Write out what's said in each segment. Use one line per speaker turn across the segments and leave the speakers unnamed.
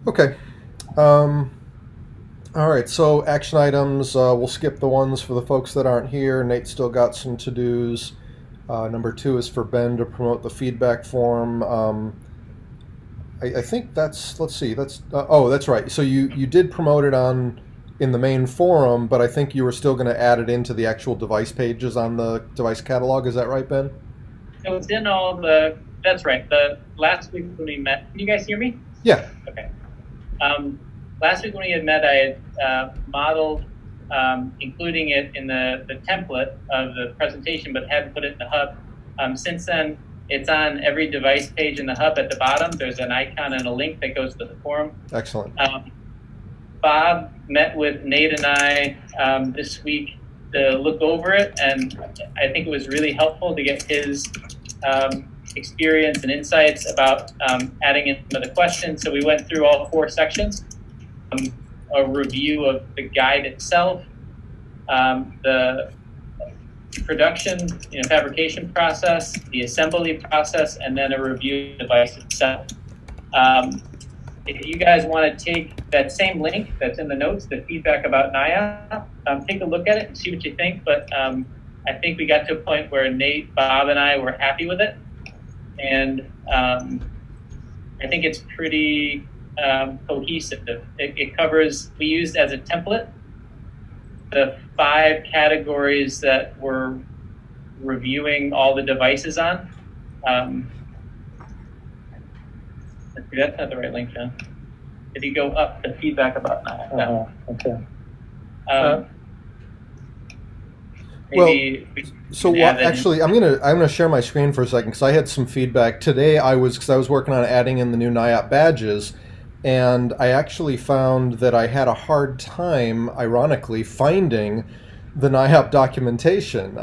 Okay. Um, all right. So action items. We'll skip the ones for the folks that aren't here. Nate's still got some to dos. Number two is for Ben to promote the feedback form. I think that's. Let's see. Oh, that's right. So you did promote it on in the main forum, but I think you were still going to add it into the actual device pages on the device catalog. Is that right, Ben?
So it's in all the. That's right. The last week when we met, can you guys hear me?
Yeah.
Okay. Last week when we had met, I had modeled including it in the template of the presentation, but hadn't put it in the hub. Since then, it's on every device page in the hub at the bottom. There's an icon and a link that goes to the forum.
Excellent.
Bob met with Nate and I this week to look over it, and I think it was really helpful to get his experience and insights about adding in some of the questions. So we went through all 4 sections, a review of the guide itself, the production, fabrication process, the assembly process, and then a review of the device itself. If you guys want to take that same link that's in the notes, the feedback about NIAP, take a look at it and see what you think. But I think we got to a point where Nate, Bob, and I were happy with it. And I think it's pretty cohesive. It covers, we used as a template, the 5 categories that we're reviewing all the devices on. That's not the right link, John. If you go up, the feedback about that.
Okay.
Maybe
actually, I'm gonna share my screen for a second because I had some feedback today. Because I was working on adding in the new NIAP badges, and I actually found that I had a hard time, ironically, finding the NIAP documentation.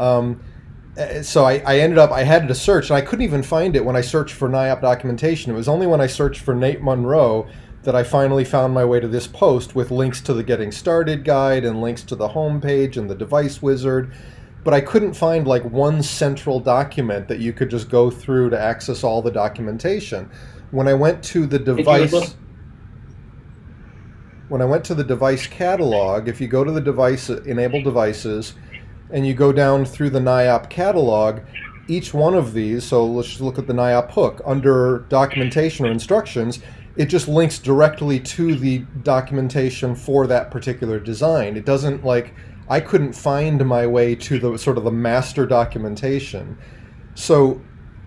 So I ended up, I had to search, and I couldn't even find it when I searched for NIAP documentation. It was only when I searched for Nate Monroe that I finally found my way to this post with links to the Getting Started guide and links to the home page and the device wizard. But I couldn't find like one central document that you could just go through to access all the documentation. When I went to the device... When I went to the device catalog, if you go to the device, enable devices, and you go down through the NIAP catalog, each one of these, so let's just look at the NIAP hook, under documentation or instructions, it just links directly to the documentation for that particular design. It doesn't I couldn't find my way to the sort of the master documentation. So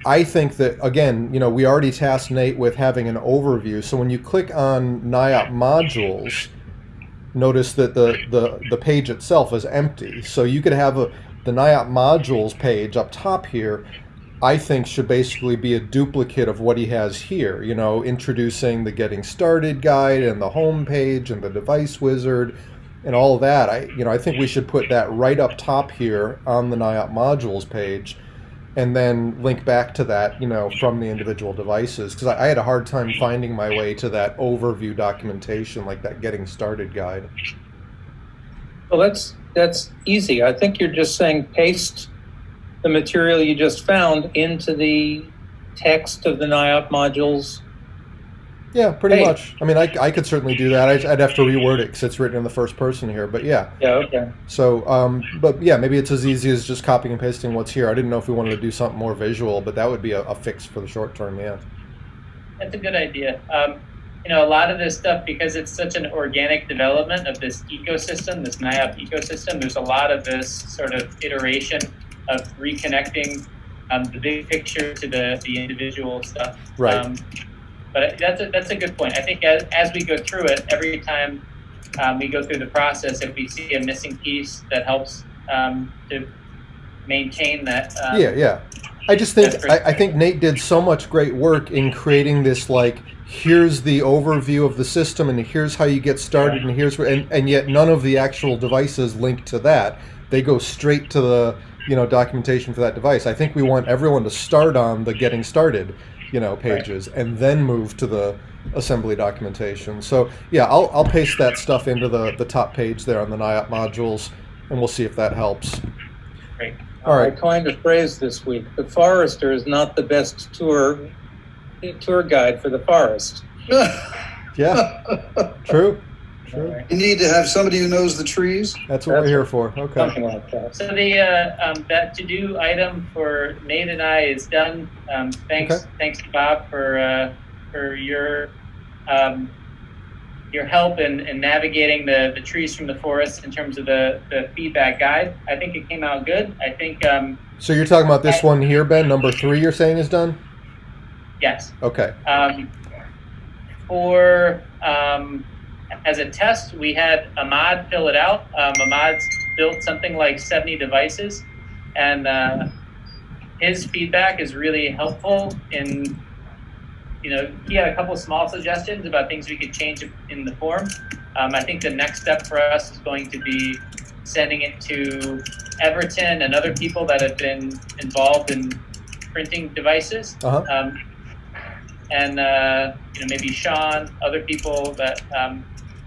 I think that, again, we already tasked Nate with having an overview. So when you click on NIAP modules, notice that the page itself is empty. So you could have the NIAP modules page up top here, I think should basically be a duplicate of what he has here, introducing the Getting Started guide and the home page and the device wizard and all of that. I think we should put that right up top here on the NIAP modules page, and then link back to that, from the individual devices. Because I had a hard time finding my way to that overview documentation, like that Getting Started guide.
Well, that's easy. I think you're just saying paste the material you just found into the text of the NIAP modules.
Yeah, pretty much. I mean, I could certainly do that. I'd have to reword it because it's written in the first person here. But yeah.
Yeah, okay.
So, but yeah, maybe it's as easy as just copying and pasting what's here. I didn't know if we wanted to do something more visual, but that would be a fix for the short term, yeah.
That's a good idea. A lot of this stuff, because it's such an organic development of this ecosystem, this NIAP ecosystem, there's a lot of this sort of iteration of reconnecting the big picture to the individual stuff.
Right.
But that's a good point. I think as we go through it, every time we go through the process, if we see a missing piece that helps to maintain that.
Yeah. I just think I think Nate did so much great work in creating this, here's the overview of the system and here's how you get started, and here's where, and yet none of the actual devices link to that. They go straight to the documentation for that device. I think we want everyone to start on the Getting Started pages, and then move to the assembly documentation. So yeah, I'll paste that stuff into the top page there on the NIAP modules, and we'll see if that helps.
Great.
All right.
I coined a phrase this week: the forester is not the best tour guide for the forest.
Yeah, true. True.
You need to have somebody who knows the trees.
That's what we're here for. Okay.
Something like that.
So the that to-do item for Nate and I is done. Thanks to Bob for your help in navigating the trees from the forest in terms of the feedback guide. I think it came out good. I think.
So you're talking about this one here, Ben? Number 3 you're saying is done?
Yes.
Okay.
As a test, we had Ahmad fill it out. Ahmad's built something like 70 devices, and his feedback is really helpful in, he had a couple of small suggestions about things we could change in the form. I think the next step for us is going to be sending it to Everton and other people that have been involved in printing devices.
Uh-huh.
And maybe Sean, other people that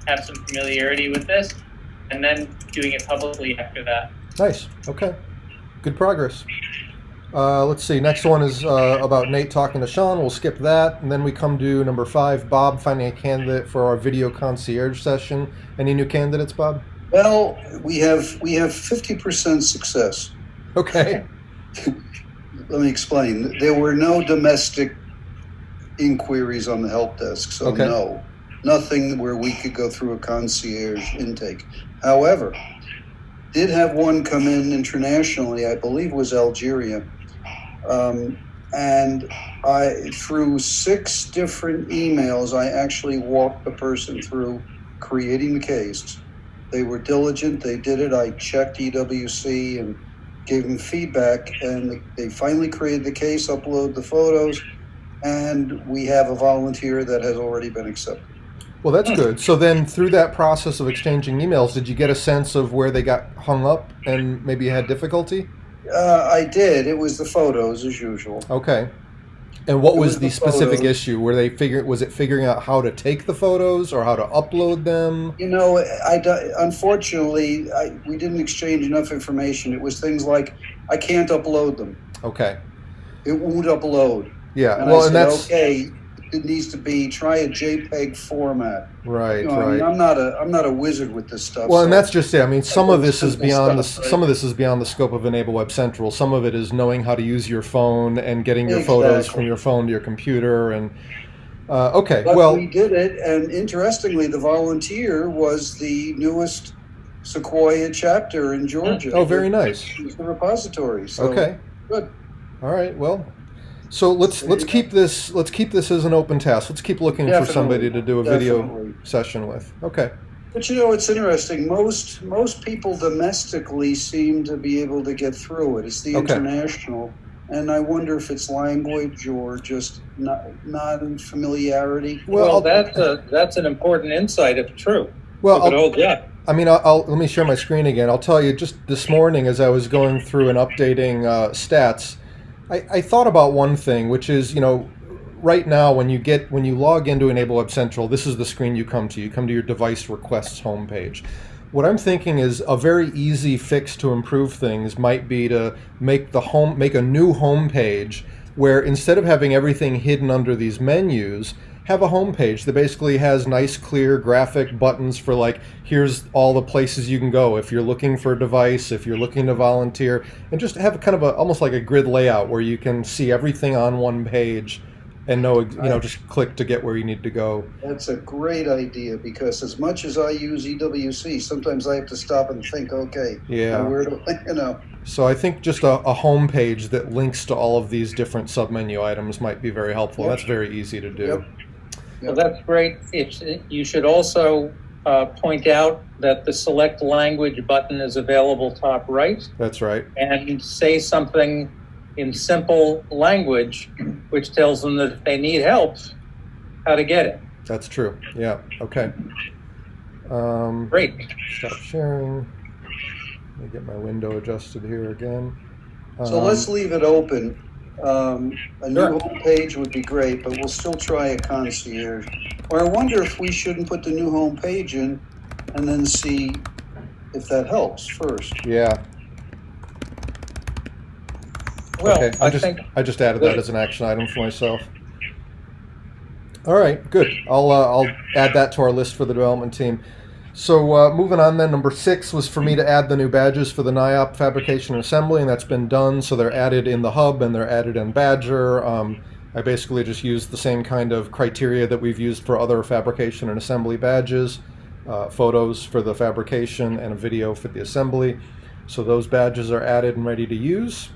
have some familiarity with this, and then doing it publicly after that.
Nice. Okay. Good progress. Let's see. Next one is about Nate talking to Sean. We'll skip that, and then we come to number 5, Bob finding a candidate for our video concierge session. Any new candidates, Bob?
Well, we have 50% success.
Okay.
Let me explain. There were no domestic inquiries on the help desk, so
Okay.
no, nothing where we could go through a concierge intake. However, did have one come in internationally, I believe was Algeria, and through 6 different emails, I actually walked the person through creating the case. They were diligent, they did it, I checked EWC and gave them feedback, and they finally created the case, uploaded the photos, and we have a volunteer that has already been accepted.
Well, that's good. So then through that process of exchanging emails, did you get a sense of where they got hung up and maybe had difficulty?
I did. It was the photos, as usual.
Okay. And what
It
was
was
the
the
specific
photos.
issue? Was it figuring out how to take the photos or how to upload them?
Unfortunately, we didn't exchange enough information. It was things like, I can't upload them.
Okay.
It won't upload.
Yeah.
And
Well,
I
and
said,
that's
okay, it needs to be, try a JPEG format.
right.
I mean, I'm not a wizard with this stuff.
Well, and
so
that's just it. I mean, some of
think
this is
simple
beyond the
stuff, right?
some of this is beyond the scope of Enable Web Central. Some of it is knowing how to use your phone and getting your photos
Exactly.
from your phone to your computer. And okay,
But
well,
we did it, and interestingly, the volunteer was the newest Sequoia chapter in Georgia.
oh, very nice.
It was the repository. So
Okay,
good.
all right. Well, so let's keep this as an open task. Let's keep looking for
Definitely,
somebody to do a video
definitely.
session with. Okay.
But it's interesting. Most people domestically seem to be able to get through it. It's the
Okay.
international, and I wonder if it's language or just not familiarity.
Well, that's an important insight if true.
Well,
If it holds up.
I mean, let me share my screen again. I'll tell you, just this morning as I was going through and updating stats, I thought about one thing, which is, right now when you log into Enable Web Central, this is the screen you come to. You come to your device requests homepage. What I'm thinking is a very easy fix to improve things might be to make a new homepage where instead of having everything hidden under these menus, have a homepage that basically has nice, clear graphic buttons for here's all the places you can go if you're looking for a device, if you're looking to volunteer, and just have kind of almost like a grid layout where you can see everything on one page and know, just click to get where you need to go.
That's a great idea, because as much as I use EWC, sometimes I have to stop and think, okay,
Yeah.
where do I,
So I think just a homepage that links to all of these different submenu items might be very helpful.
Yep.
That's very easy to do.
Yep.
Well, that's great. You should also point out that the select language button is available top right,
That's right.
and say something in simple language, which tells them that if they need help, how to get it.
That's true. Yeah. Okay.
Great.
Stop sharing. Let me get my window adjusted here again.
So let's leave it open. A new
Sure.
homepage would be great, but we'll still try a concierge. Or I wonder if we shouldn't put the new homepage in and then see if that helps first.
Yeah.
Well,
Okay.
I
I
think
just added that as an action item for myself. All right, good. I'll add that to our list for the development team. So moving on then, number 6 was for me to add the new badges for the NIOP fabrication and assembly, and that's been done. So they're added in the hub and they're added in Badger. I basically just used the same kind of criteria that we've used for other fabrication and assembly badges, photos for the fabrication and a video for the assembly. So those badges are added and ready to use.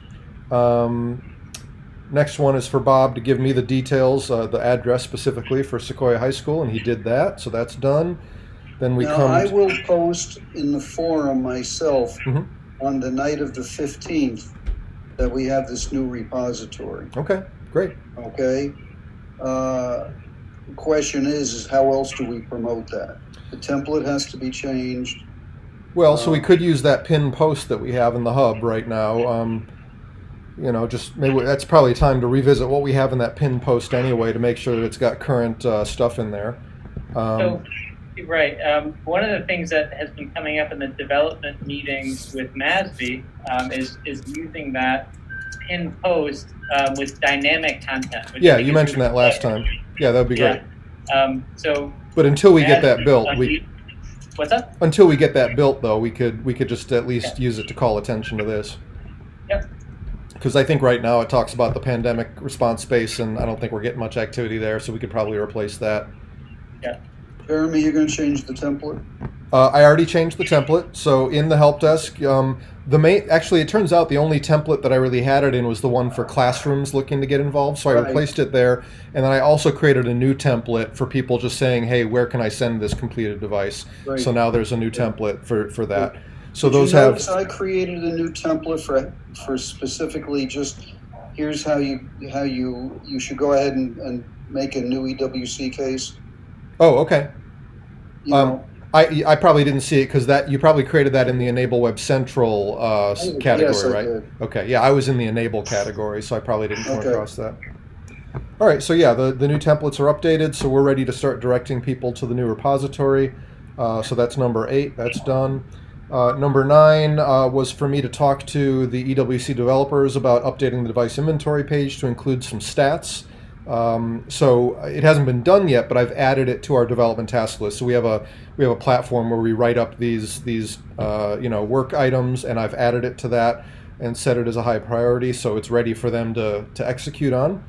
Next one is for Bob to give me the details, the address specifically for Sequoia High School, and he did that, so that's done. Then we
Now,
come.
I will post in the forum myself
Mhm.
on the night of the 15th that we have this new repository.
Okay, great.
Okay? The question is how else do we promote that? The template has to be changed.
Well, so we could use that pinned post that we have in the hub right now. Just maybe that's probably time to revisit what we have in that pinned post anyway to make sure that it's got current stuff in there.
Right. One of the things that has been coming up in the development meetings with MASB is using that pinned post with dynamic content. Which
Yeah, you mentioned that last time. Yeah, that would be great. But until we get that built,
what's up?
Until we get that built, though, we could just at least use it to call attention to this.
Yep.
Because I think right now it talks about the pandemic response space, and I don't think we're getting much activity there, so we could probably replace that.
Yeah.
Jeremy, you're going to change the template?
I already changed the template. So in the help desk, actually, it turns out the only template that I really had it in was the one for classrooms looking to get involved. So I replaced it there, and then I also created a new template for people just saying, "Hey, where can I send this completed device?"
Right.
So now there's a new template for that. So
Did
those
you
have.
notice I created a new template for specifically just here's how you should go ahead and make a new EWC case.
Oh, okay.
You know,
I probably didn't see it because that you probably created that in the Enable Web Central category,
yes, I
right?
did.
Okay, yeah, I was in the Enable category, so I probably didn't come
Okay.
across that. All right, so yeah, the new templates are updated, so we're ready to start directing people to the new repository. So that's number 8, that's done. Number 9 was for me to talk to the EWC developers about updating the device inventory page to include some stats. So it hasn't been done yet, but I've added it to our development task list. So we have a platform where we write up these work items, and I've added it to that and set it as a high priority, so it's ready for them to execute on.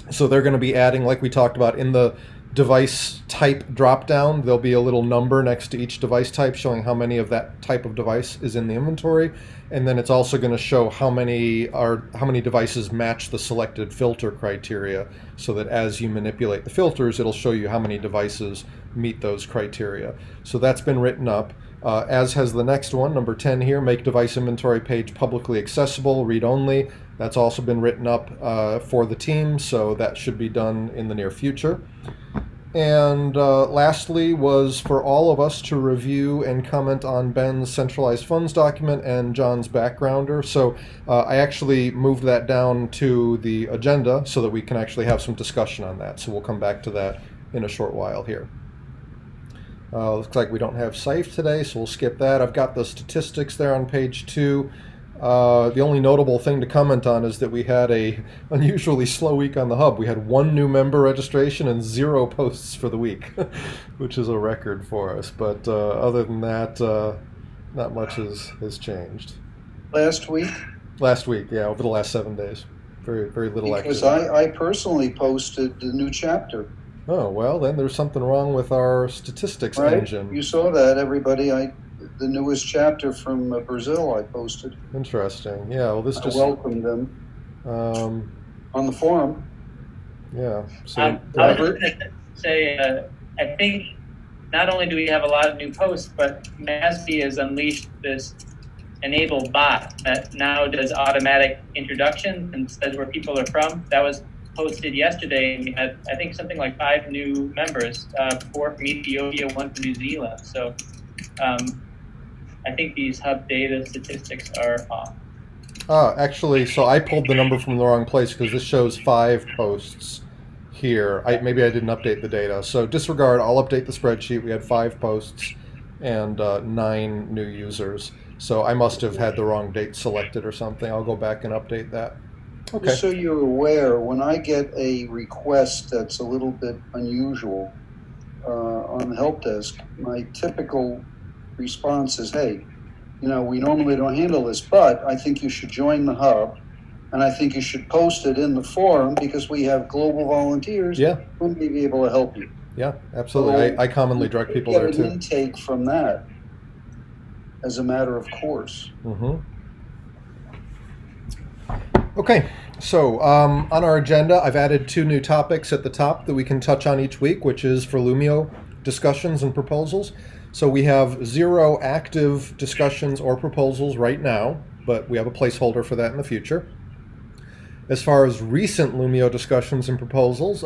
So they're going to be adding, like we talked about, in the device type dropdown, there'll be a little number next to each device type showing how many of that type of device is in the inventory, and then it's also going to show how many devices match the selected filter criteria, so that as you manipulate the filters, it'll show you how many devices meet those criteria. So that's been written up, as has the next one, number 10 here, make device inventory page publicly accessible, read only. That's also been written up for the team, so that should be done in the near future. And lastly was for all of us to review and comment on Ben's centralized funds document and John's backgrounder. So I actually moved that down to the agenda so that we can actually have some discussion on that. So we'll come back to that in a short while here. Looks like we don't have Saif today, so we'll skip that. I've got the statistics there on page 2. The only notable thing to comment on is that we had a unusually slow week on the hub. We had 1 new member registration and 0 posts for the week, which is a record for us. But other than that, not much has changed.
last week,
Last week, yeah, over the last 7 days. Very, very little
because
activity.
I personally posted the new chapter.
Oh, well, then there's something wrong with our statistics
Right?
engine.
You saw that, everybody. The newest chapter from Brazil I posted.
Interesting. Yeah, well, this
I
just...
welcomed them on the forum.
Yeah. So,
I was going to say, I think not only do we have a lot of new posts, but MASB has unleashed this Enable bot that now does automatic introductions and says where people are from. That was posted yesterday, and we had, I think, something like 5 new members, 4 from Ethiopia, 1 from New Zealand. So I think these hub data statistics are off.
Actually, so I pulled the number from the wrong place because this shows 5 posts here. Maybe I didn't update the data. So disregard, I'll update the spreadsheet. We had 5 posts and 9 new users. So I must have had the wrong date selected or something. I'll go back and update that. Okay.
Just so you're aware, when I get a request that's a little bit unusual on the help desk, my typical response is, hey, we normally don't handle this, but I think you should join the hub, and I think you should post it in the forum because we have global volunteers
Yeah.
who may be able to help you.
Yeah, absolutely.
So
I commonly direct people
get
there
an
too.
intake from that as a matter of course.
Mm-hmm. Okay, so on our agenda, I've added 2 new topics at the top that we can touch on each week, which is for Lumio discussions and proposals. So we have 0 active discussions or proposals right now, but we have a placeholder for that in the future. As far as recent Lumio discussions and proposals,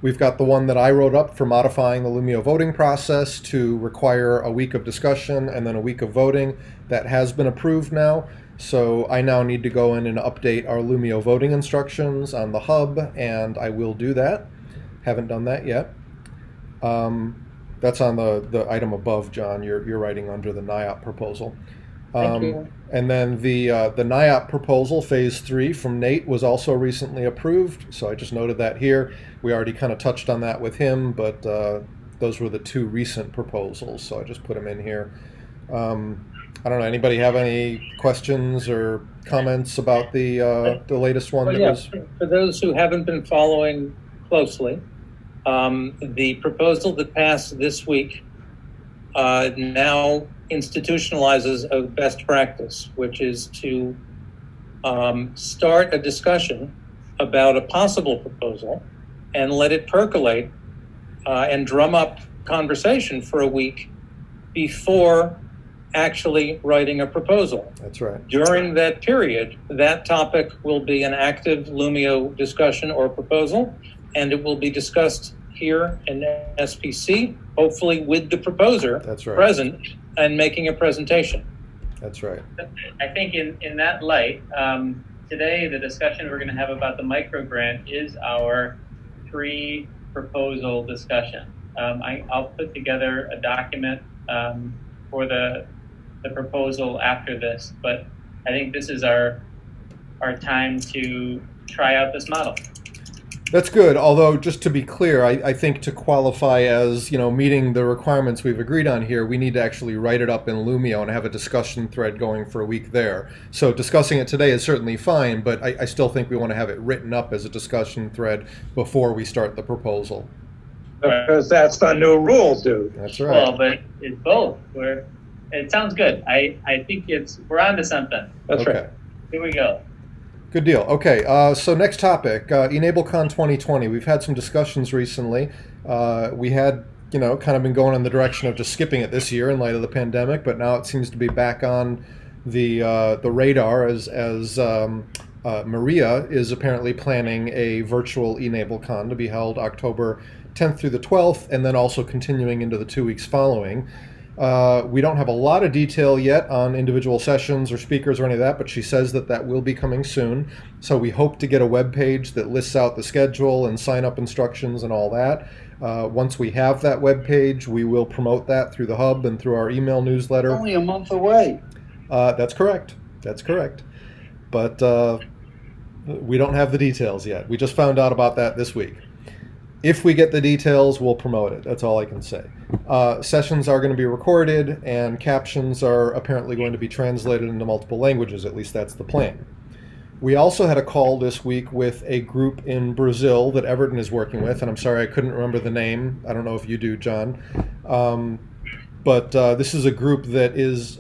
we've got the one that I wrote up for modifying the Lumio voting process to require a week of discussion and then a week of voting. That has been approved now. So I now need to go in and update our Lumio voting instructions on the hub, and I will do that. Haven't done that yet. That's on the item above, John. You're writing under the NIOP proposal.
Thank you.
And then the NIOP proposal, phase 3 from Nate, was also recently approved. So I just noted that here. We already kind of touched on that with him, but those were the 2 recent proposals. So I just put them in here. I don't know. Anybody have any questions or comments about the latest one?
Well, for those who haven't been following closely, the proposal that passed this week now institutionalizes a best practice, which is to start a discussion about a possible proposal and let it percolate and drum up conversation for a week before actually writing a proposal.
That's right.
During that period, that topic will be an active Lumio discussion or proposal, and it will be discussed here in SPC, hopefully with the proposer
That's right.
present and making a presentation.
That's right.
I think in that light, today the discussion we're going to have about the micro grant is our pre-proposal discussion. I'll put together a document for the proposal after this, but I think this is our time to try out this model.
That's good. Although, just to be clear, I think to qualify as meeting the requirements we've agreed on here, we need to actually write it up in Lumio and have a discussion thread going for a week there. So discussing it today is certainly fine, but I still think we want to have it written up as a discussion thread before we start the proposal.
Because that's the new rule, dude.
That's right.
Well, but it's both. It sounds good. I think we're on to something.
That's
Okay.
right.
Here we go.
Good deal. Okay, so next topic, e-NABLECon 2020. We've had some discussions recently. We had, kind of been going in the direction of just skipping it this year in light of the pandemic, but now it seems to be back on the radar as Maria is apparently planning a virtual e-NABLECon to be held October 10th through the 12th, and then also continuing into the 2 weeks following. We don't have a lot of detail yet on individual sessions or speakers or any of that, but she says that will be coming soon. So we hope to get a web page that lists out the schedule and sign-up instructions and all that. Once we have that web page, we will promote that through the hub and through our email newsletter.
Only a month away.
That's correct. That's correct. But we don't have the details yet. We just found out about that this week. If we get the details, we'll promote it. That's all I can say. Sessions are going to be recorded, and captions are apparently going to be translated into multiple languages. At least that's the plan. We also had a call this week with a group in Brazil that Everton is working with, and I'm sorry I couldn't remember the name. I don't know if you do, John. But this is a group that is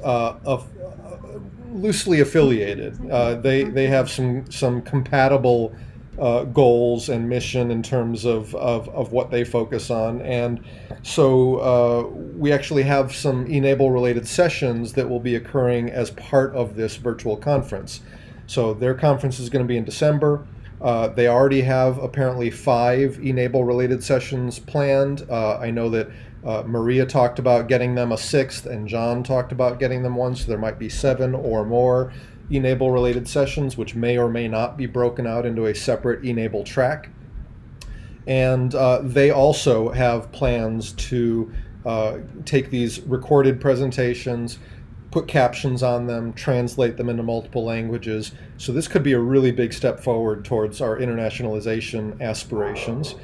loosely affiliated. They have some compatible goals and mission in terms of what they focus on. And so we actually have some e-NABLE related sessions that will be occurring as part of this virtual conference. So their conference is going to be in December. They already have apparently 5 e-NABLE related sessions planned. I know that Maria talked about getting them a 6th, and John talked about getting them one, so there might be 7 or more e-NABLE related sessions, which may or may not be broken out into a separate e-NABLE track. And they also have plans to take these recorded presentations, put captions on them, translate them into multiple languages. So this could be a really big step forward towards our internationalization aspirations.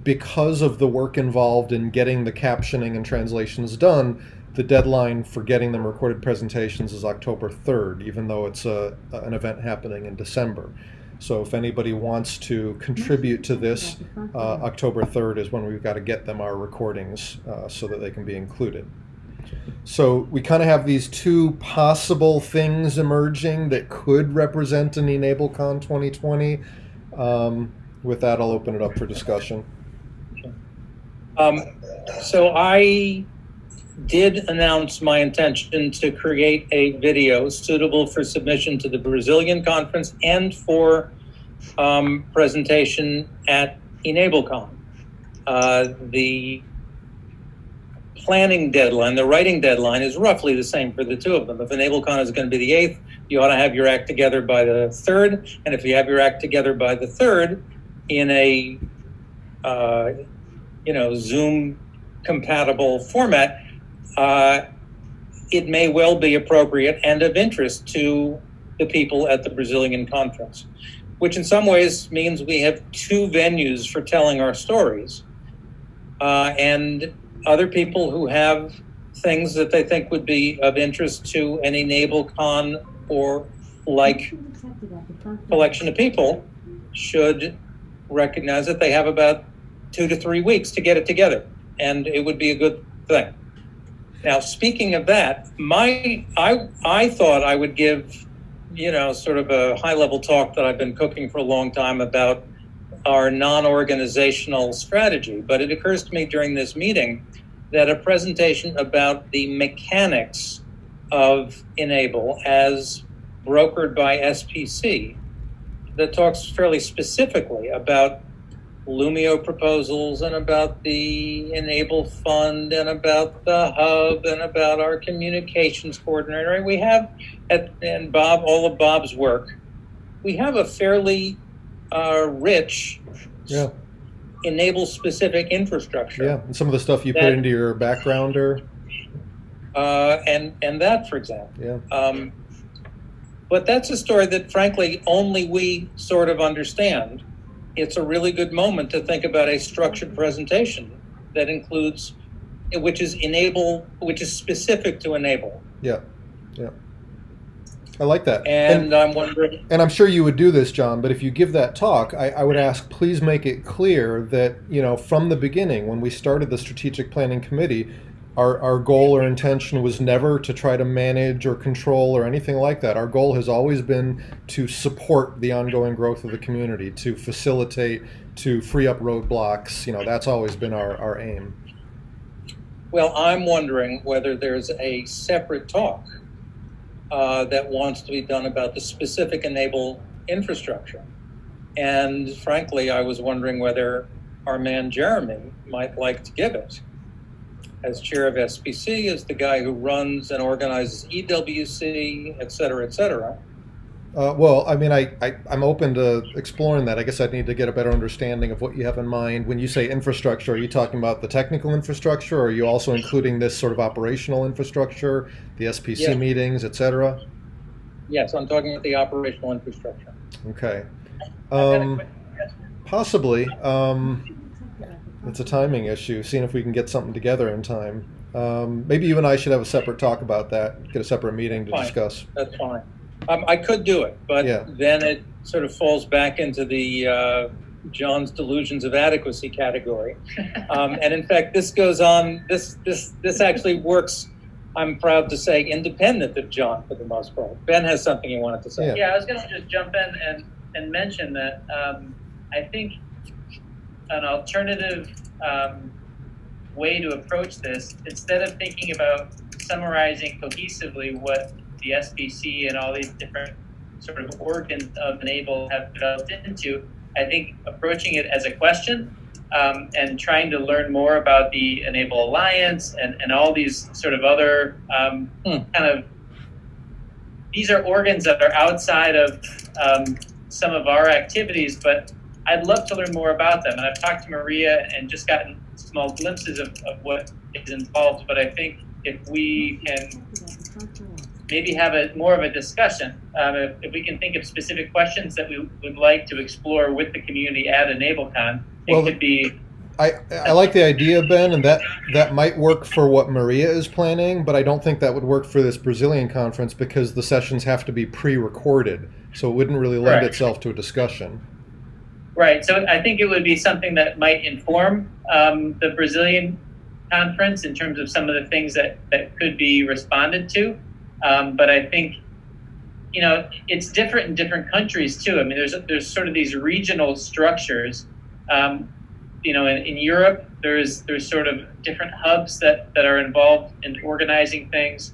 Because of the work involved in getting the captioning and translations done, the deadline for getting them recorded presentations is October 3rd, even though it's an event happening in December. So if anybody wants to contribute to this, October 3rd is when we've got to get them our recordings so that they can be included. So we kind of have these two possible things emerging that could represent an e-NABLECon 2020. With that, I'll open it up for discussion.
So I did announce my intention to create a video suitable for submission to the Brazilian conference and for presentation at e-NABLECon. The planning deadline, the writing deadline, is roughly the same for the two of them. If e-NABLECon is going to be the 8th, you ought to have your act together by the 3rd. And if you have your act together by the 3rd in a Zoom compatible format, it may well be appropriate and of interest to the people at the Brazilian conference, which in some ways means we have two venues for telling our stories. And other people who have things that they think would be of interest to an e-NABLECon or like collection of people should recognize that they have about 2 to 3 weeks to get it together, and it would be a good thing. Now, speaking of that, I thought I would give, sort of a high-level talk that I've been cooking for a long time about our non-organizational strategy. But it occurs to me during this meeting that a presentation about the mechanics of e-NABLE as brokered by SPC that talks fairly specifically about Lumio proposals and about the e-NABLE Fund and about the hub and about our communications coordinator. We have, and Bob, all of Bob's work, we have a fairly rich e-NABLE specific infrastructure.
Yeah, and some of the stuff you put into your backgrounder.
And that, for example.
Yeah.
But that's a story that, frankly, only we sort of understand. It's a really good moment to think about a structured presentation that includes, which is specific to e-NABLE.
Yeah, yeah. I like that.
And I'm wondering...
And I'm sure you would do this, John, but if you give that talk, I would ask, please make it clear that, from the beginning, when we started the Strategic Planning Committee, our goal or intention was never to try to manage or control or anything like that. Our goal has always been to support the ongoing growth of the community, to facilitate, to free up roadblocks. That's always been our aim.
Well, I'm wondering whether there's a separate talk that wants to be done about the specific e-NABLE infrastructure. And frankly, I was wondering whether our man Jeremy might like to give it. As chair of SPC, as the guy who runs and organizes EWC, et cetera, et cetera.
Well, I mean, I'm open to exploring that. I guess I'd need to get a better understanding of what you have in mind. When you say infrastructure, are you talking about the technical infrastructure, or are you also including this sort of operational infrastructure, the SPC meetings, et cetera?
Yes, I'm talking about the operational infrastructure.
Okay. Possibly. It's a timing issue, seeing if we can get something together in time. Maybe you and I should have a separate talk about that, get a separate meeting to discuss.
That's fine. I could do it, but then it sort of falls back into the John's delusions of adequacy category. And in fact, this goes on, this actually works, I'm proud to say, independent of John for the most part. Ben has something he wanted to say.
Yeah, I was going to just jump in and mention that I think an alternative way to approach this, instead of thinking about summarizing cohesively what the SPC and all these different sort of organs of e-NABLE have developed into, I think approaching it as a question and trying to learn more about the e-NABLE Alliance and all these sort of other these are organs that are outside of some of our activities, but I'd love to learn more about them. And I've talked to Maria and just gotten small glimpses of what is involved, but I think if we can maybe have more of a discussion. If we can think of specific questions that we would like to explore with the community at EnableCon, it could be.
I like the idea, Ben, and that might work for what Maria is planning, but I don't think that would work for this Brazilian conference because the sessions have to be pre-recorded, so it wouldn't really lend itself to a discussion.
Right. So I think it would be something that might inform the Brazilian conference in terms of some of the things that could be responded to. But I think, it's different in different countries too. I mean, there's sort of these regional structures. In Europe, there's sort of different hubs that are involved in organizing things.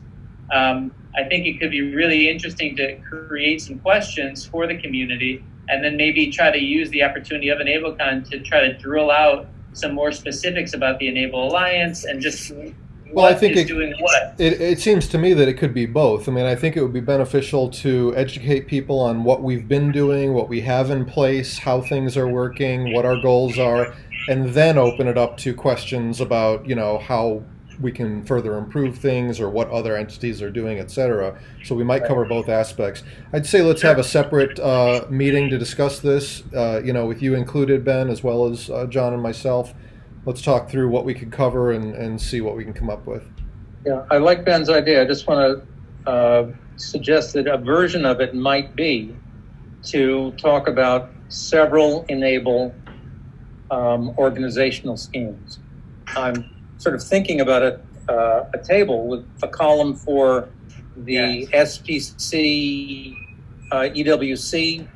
I think it could be really interesting to create some questions for the community and then maybe try to use the opportunity of EnableCon to try to drill out some more specifics about the Enable Alliance and just doing what.
It seems to me that it could be both. I mean, I think it would be beneficial to educate people on what we've been doing, what we have in place, how things are working, what our goals are, and then open it up to questions about, how we can further improve things or what other entities are doing, etc. So we might cover both aspects. I'd say let's have a separate meeting to discuss this, with you included, Ben, as well as John and myself. Let's talk through what we could cover and see what we can come up with.
Yeah, I like Ben's idea. I just want to suggest that a version of it might be to talk about several Enable organizational schemes. I'm sort of thinking about a table with a column for the SPC EWC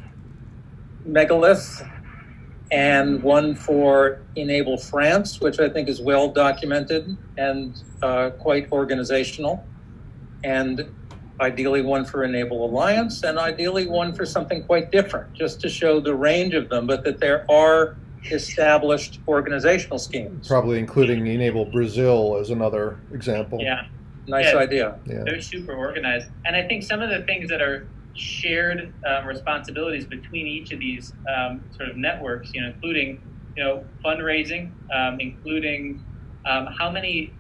megalith and one for Enable France, which I think is well documented and quite organizational, and ideally one for Enable Alliance, and ideally one for something quite different, just to show the range of them, but that there are established organizational schemes.
Probably including Enable Brazil as another example.
Yeah.
Nice idea.
Yeah.
They're super organized. And I think some of the things that are shared responsibilities between each of these sort of networks, including, fundraising, including how many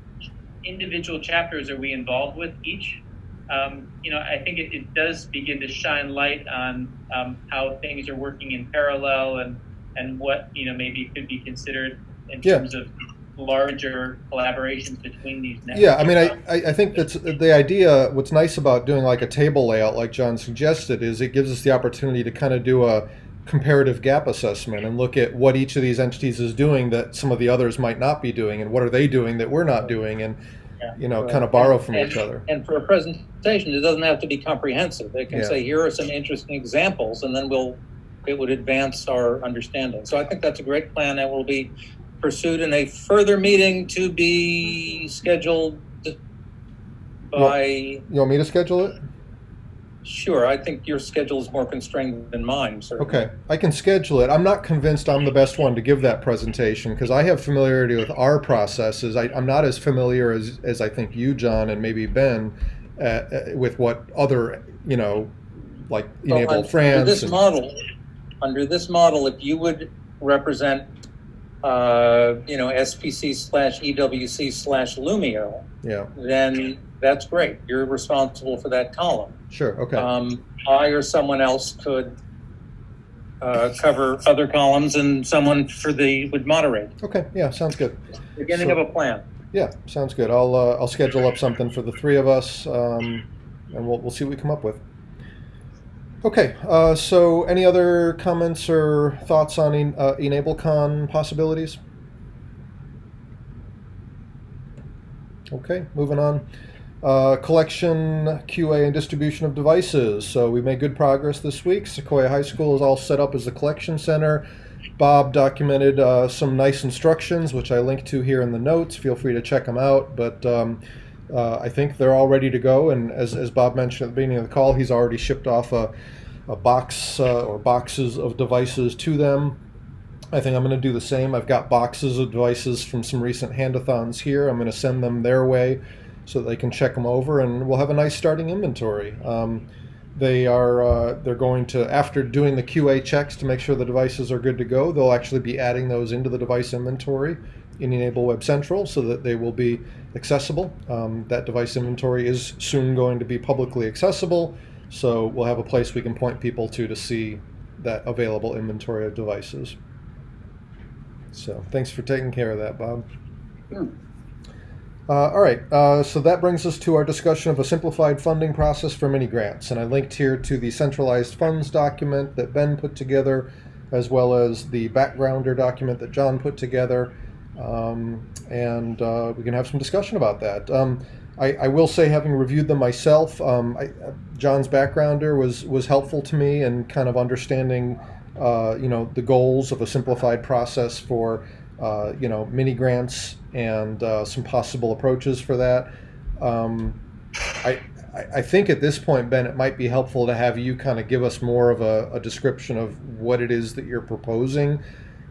individual chapters are we involved with each. I think it does begin to shine light on how things are working in parallel and what, maybe could be considered in terms of larger collaborations between these networks.
Yeah, I mean, I think that's the idea. What's nice about doing like a table layout like John suggested is it gives us the opportunity to kind of do a comparative gap assessment and look at what each of these entities is doing that some of the others might not be doing, and what are they doing that we're not doing, and kind of borrow from each other.
And for a presentation, it doesn't have to be comprehensive. They can say, here are some interesting examples, and then it would advance our understanding. So I think that's a great plan that will be pursued in a further meeting to be scheduled by...
You want me to schedule it?
Sure. I think your schedule is more constrained than mine, certainly.
Okay. I can schedule it. I'm not convinced I'm the best one to give that presentation because I have familiarity with our processes. I'm not as familiar as I think you, John, and maybe Ben, with what other, like Enable France.
Under this model, if you would represent SPC/EWC/Lumio, then that's great. You're responsible for that column.
Sure, okay.
I or someone else could cover other columns, and someone would moderate.
Okay, yeah, sounds good.
Beginning of a plan.
Yeah, sounds good. I'll schedule up something for the three of us, and we'll see what we come up with. Okay, so any other comments or thoughts on EnableCon possibilities? Okay, moving on. Collection, QA, and distribution of devices. So we made good progress this week. Sequoia High School is all set up as a collection center. Bob documented some nice instructions, which I linked to here in the notes. Feel free to check them out. But I think they're all ready to go. And as Bob mentioned at the beginning of the call, he's already shipped off a box or boxes of devices to them. I think I'm going to do the same. I've got boxes of devices from some recent handathons here. I'm going to send them their way so that they can check them over, and we'll have a nice starting inventory. They're going to, after doing the QA checks to make sure the devices are good to go, they'll actually be adding those into the device inventory in e-NABLE Web Central so that they will be accessible. That device inventory is soon going to be publicly accessible, so we'll have a place we can point people to see that available inventory of devices. So thanks for taking care of that, Bob. All right, so that brings us to our discussion of a simplified funding process for mini grants. And I linked here to the centralized funds document that Ben put together, as well as the backgrounder document that John put together. And we can have some discussion about that. I will say, having reviewed them myself, John's backgrounder was helpful to me in kind of understanding the goals of a simplified process for mini grants and some possible approaches for that. I think at this point, Ben, it might be helpful to have you kind of give us more of a description of what it is that you're proposing.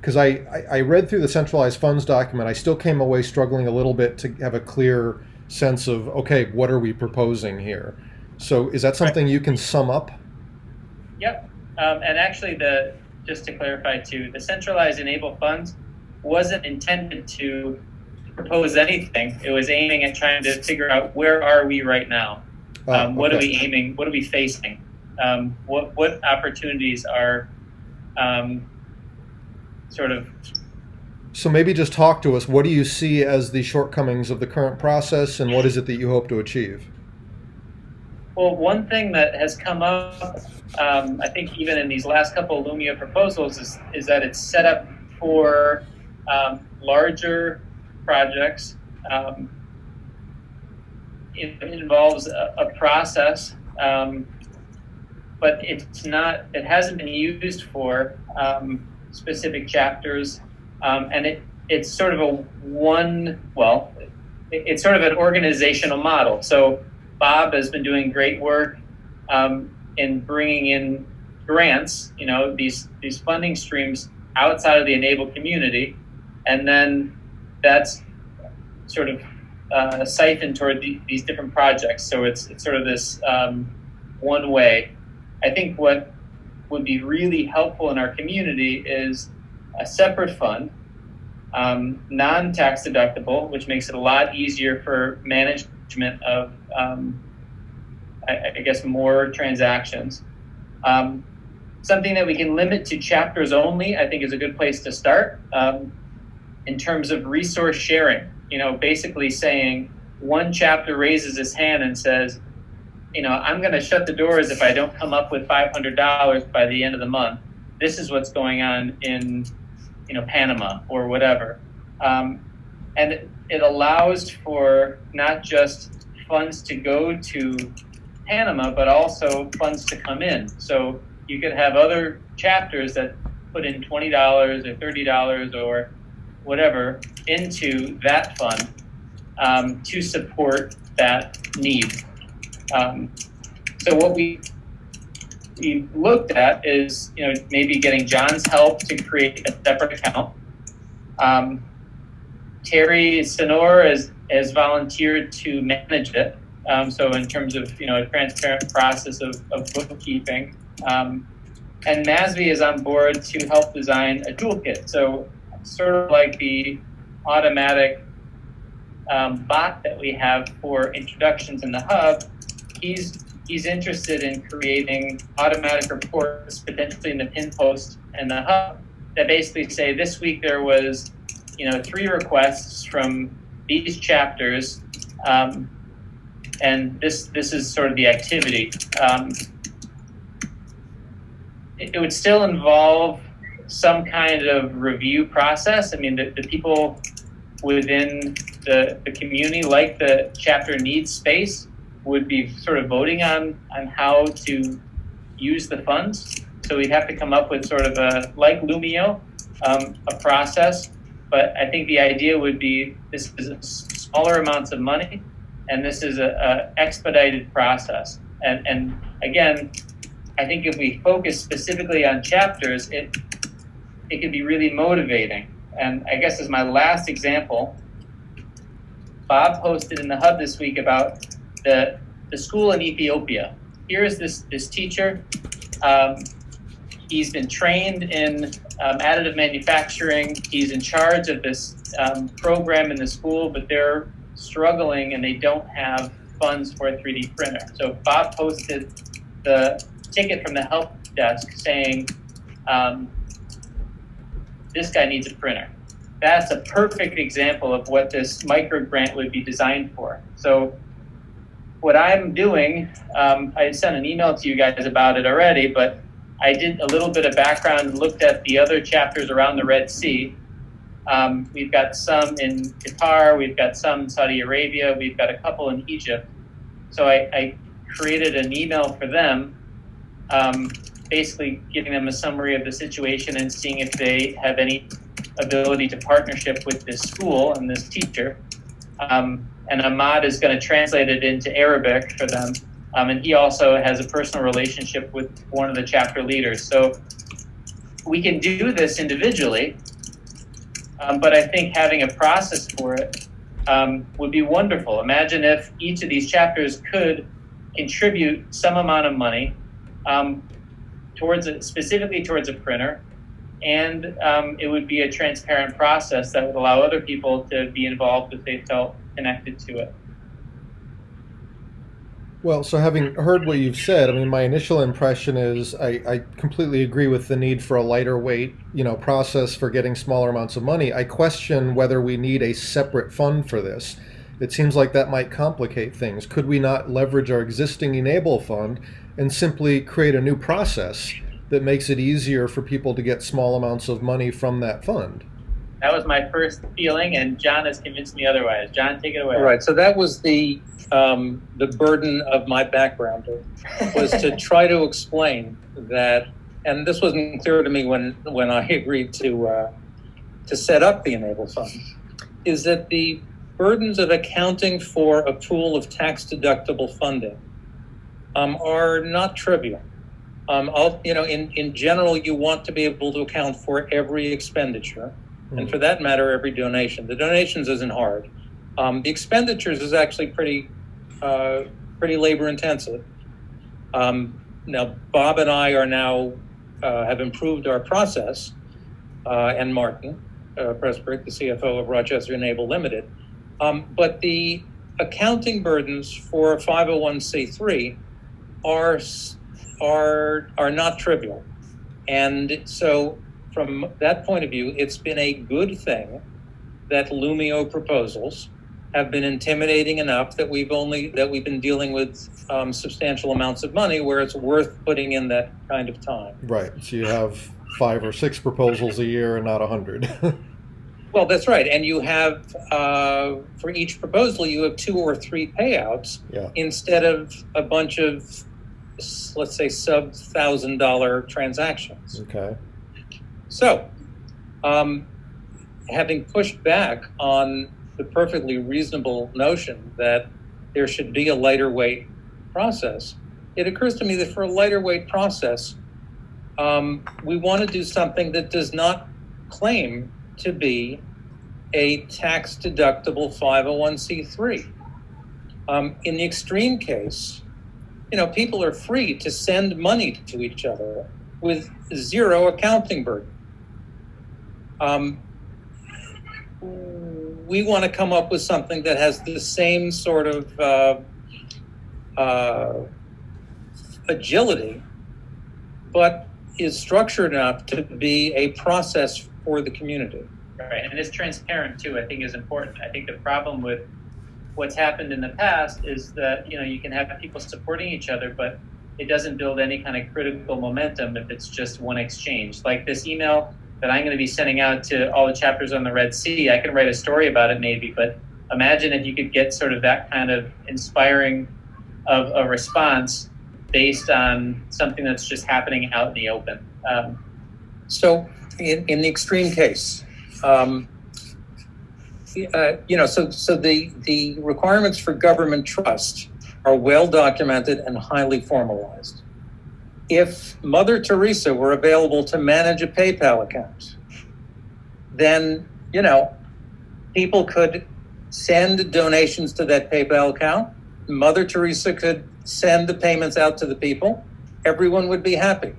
Because I read through the centralized funds document, I still came away struggling a little bit to have a clear sense of, okay, what are we proposing here? So is that something you can sum up?
Yep. And actually, just to clarify too, the centralized e-NABLE funds wasn't intended to propose anything. It was aiming at trying to figure out, where are we right now? What are we aiming? What are we facing? What opportunities are sort of...
So maybe just talk to us. What do you see as the shortcomings of the current process, and what is it that you hope to achieve?
Well, one thing that has come up, I think even in these last couple of Lumia proposals, is that it's set up for larger projects. It involves a process, but it hasn't been used for specific chapters, and it's sort of it's sort of an organizational model. So Bob has been doing great work in bringing in grants, these funding streams outside of the e-NABLE community, and then that's sort of siphoned toward these different projects. So it's sort of this one way. I think what would be really helpful in our community is a separate fund, non-tax deductible, which makes it a lot easier for management of, I guess, more transactions. Something that we can limit to chapters only, I think, is a good place to start. In terms of resource sharing, basically saying one chapter raises its hand and says, I'm going to shut the doors if I don't come up with $500 by the end of the month. This is what's going on in, Panama or whatever. And it allows for not just funds to go to Panama, but also funds to come in. So you could have other chapters that put in $20 or $30 or whatever into that fund to support that need. So what we looked at is, maybe getting John's help to create a separate account. Terry Sonor has volunteered to manage it. So in terms of, a transparent process of bookkeeping. And Masvi is on board to help design a toolkit. So sort of like the automatic bot that we have for introductions in the hub, he's interested in creating automatic reports, potentially in the pin post in the hub, that basically say, this week there was, 3 requests from these chapters, and this is sort of the activity. It would still involve some kind of review process. I mean, the people within the community, like the chapter needs space, would be sort of voting on how to use the funds. So we'd have to come up with sort of like Lumio, a process. But I think the idea would be, this is smaller amounts of money, and this is a expedited process. And again, I think if we focus specifically on chapters, it can be really motivating. And I guess as my last example, Bob posted in the hub this week about the school in Ethiopia. Here is this teacher. He's been trained in additive manufacturing. He's in charge of this program in the school, but they're struggling and they don't have funds for a 3D printer. So Bob posted the ticket from the help desk saying, this guy needs a printer. That's a perfect example of what this micro grant would be designed for. So what I'm doing, I sent an email to you guys about it already, but I did a little bit of background and looked at the other chapters around the Red Sea. We've got some in Qatar, we've got some in Saudi Arabia, we've got a couple in Egypt. So I created an email for them, basically giving them a summary of the situation and seeing if they have any ability to partnership with this school and this teacher. And Ahmad is going to translate it into Arabic for them. And he also has a personal relationship with one of the chapter leaders. So we can do this individually, but I think having a process for it would be wonderful. Imagine if each of these chapters could contribute some amount of money specifically towards a printer, and it would be a transparent process that would allow other people to be involved if they felt connected to it.
Well, so having heard what you've said, I mean, my initial impression is I completely agree with the need for a lighter weight, process for getting smaller amounts of money. I question whether we need a separate fund for this. It seems like that might complicate things. Could we not leverage our existing e-NABLE fund and simply create a new process that makes it easier for people to get small amounts of money from that fund?
That was my first feeling, and John has convinced me otherwise. John, take it away.
All right. So that was the burden of my background, was to try to explain that, and this wasn't clear to me when I agreed to set up the e-NABLE fund, is that the burdens of accounting for a pool of tax-deductible funding are not trivial. In general, you want to be able to account for every expenditure, and for that matter, every donation. The donations isn't hard. The expenditures is actually pretty labor intensive. Now, Bob and I are now have improved our process, and Martin Pressbrick, the CFO of Rochester e-NABLE Limited. But the accounting burdens for a 501c3 are not trivial, and so from that point of view, it's been a good thing that Lumio proposals have been intimidating enough that we've been dealing with substantial amounts of money where it's worth putting in that kind of time.
Right. So you have 5 or 6 proposals a year and not 100.
Well, that's right. And you have, for each proposal, you have 2 or 3 payouts instead of a bunch of, let's say, sub $1,000 transactions.
Okay.
So, having pushed back on the perfectly reasonable notion that there should be a lighter weight process, it occurs to me that for a lighter weight process, we want to do something that does not claim to be a tax-deductible 501c3. In the extreme case, people are free to send money to each other with zero accounting burden. We want to come up with something that has the same sort of agility, but is structured enough to be a process for the community.
Right, and it's transparent too, I think is important. I think the problem with what's happened in the past is that, you can have people supporting each other, but it doesn't build any kind of critical momentum if it's just one exchange. Like this email that I'm going to be sending out to all the chapters on the Red Sea, I can write a story about it maybe, but imagine if you could get sort of that kind of inspiring of a response based on something that's just happening out in the open.
So in the extreme case, so the requirements for government trust are well documented and highly formalized. If Mother Teresa were available to manage a PayPal account, then, people could send donations to that PayPal account. Mother Teresa could send the payments out to the people. Everyone would be happy.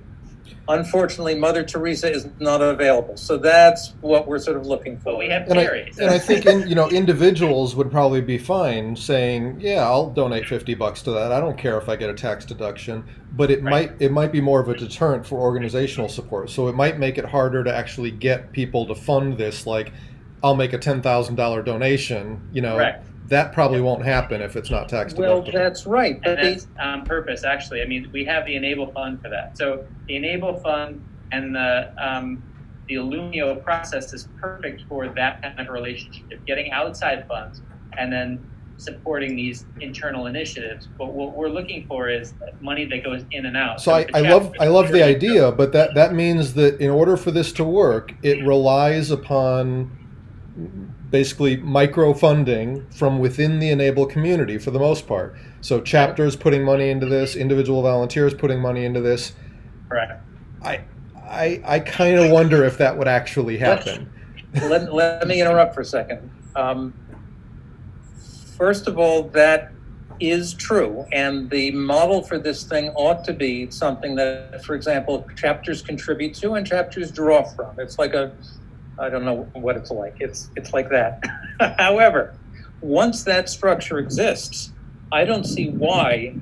Unfortunately, Mother Teresa is not available. So that's what we're sort of looking for.
But we have
And
Terry.
I think individuals would probably be fine saying, yeah, I'll donate $50 to that. I don't care if I get a tax deduction, but it might be more of a deterrent for organizational support. So it might make it harder to actually get people to fund this. Like, I'll make a $10,000 donation.
Correct.
That probably won't happen if it's not tax deductible.
Well, that's right.
And that's on purpose, actually. I mean, we have the e-NABLE fund for that. So the e-NABLE fund and the Illumio process is perfect for that kind of relationship, getting outside funds and then supporting these internal initiatives. But what we're looking for is money that goes in and out.
So I love the idea, but that means that in order for this to work, it relies upon basically micro funding from within the e-NABLE community for the most part. So chapters putting money into this, individual volunteers putting money into this.
Correct.
I kind of wonder if that would actually happen.
Let me interrupt for a second. First of all, that is true, and the model for this thing ought to be something that, for example, chapters contribute to and chapters draw from. It's like I don't know what it's like. It's like that. However, once that structure exists, I don't see why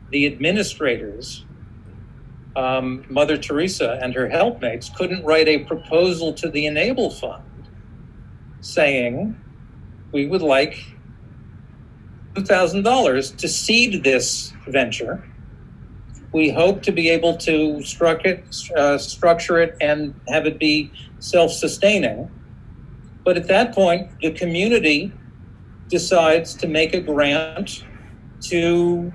the administrators, Mother Teresa and her helpmates, couldn't write a proposal to the e-NABLE fund saying, we would like $2,000 to seed this venture. We hope to be able to structure it and have it be self-sustaining. But at that point, the community decides to make a grant to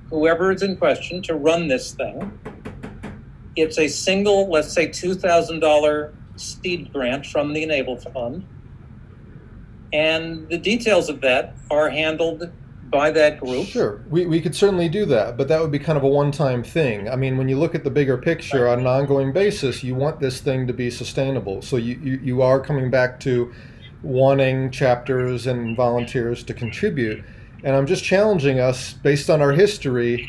whoever is in question to run this thing. It's a single, let's say, $2,000 seed grant from the e-NABLE fund. And the details of that are handled by that group.
Sure, we could certainly do that, but that would be kind of a one-time thing. I mean, when you look at the bigger picture on an ongoing basis, you want this thing to be sustainable. So you are coming back to wanting chapters and volunteers to contribute. And I'm just challenging us, based on our history,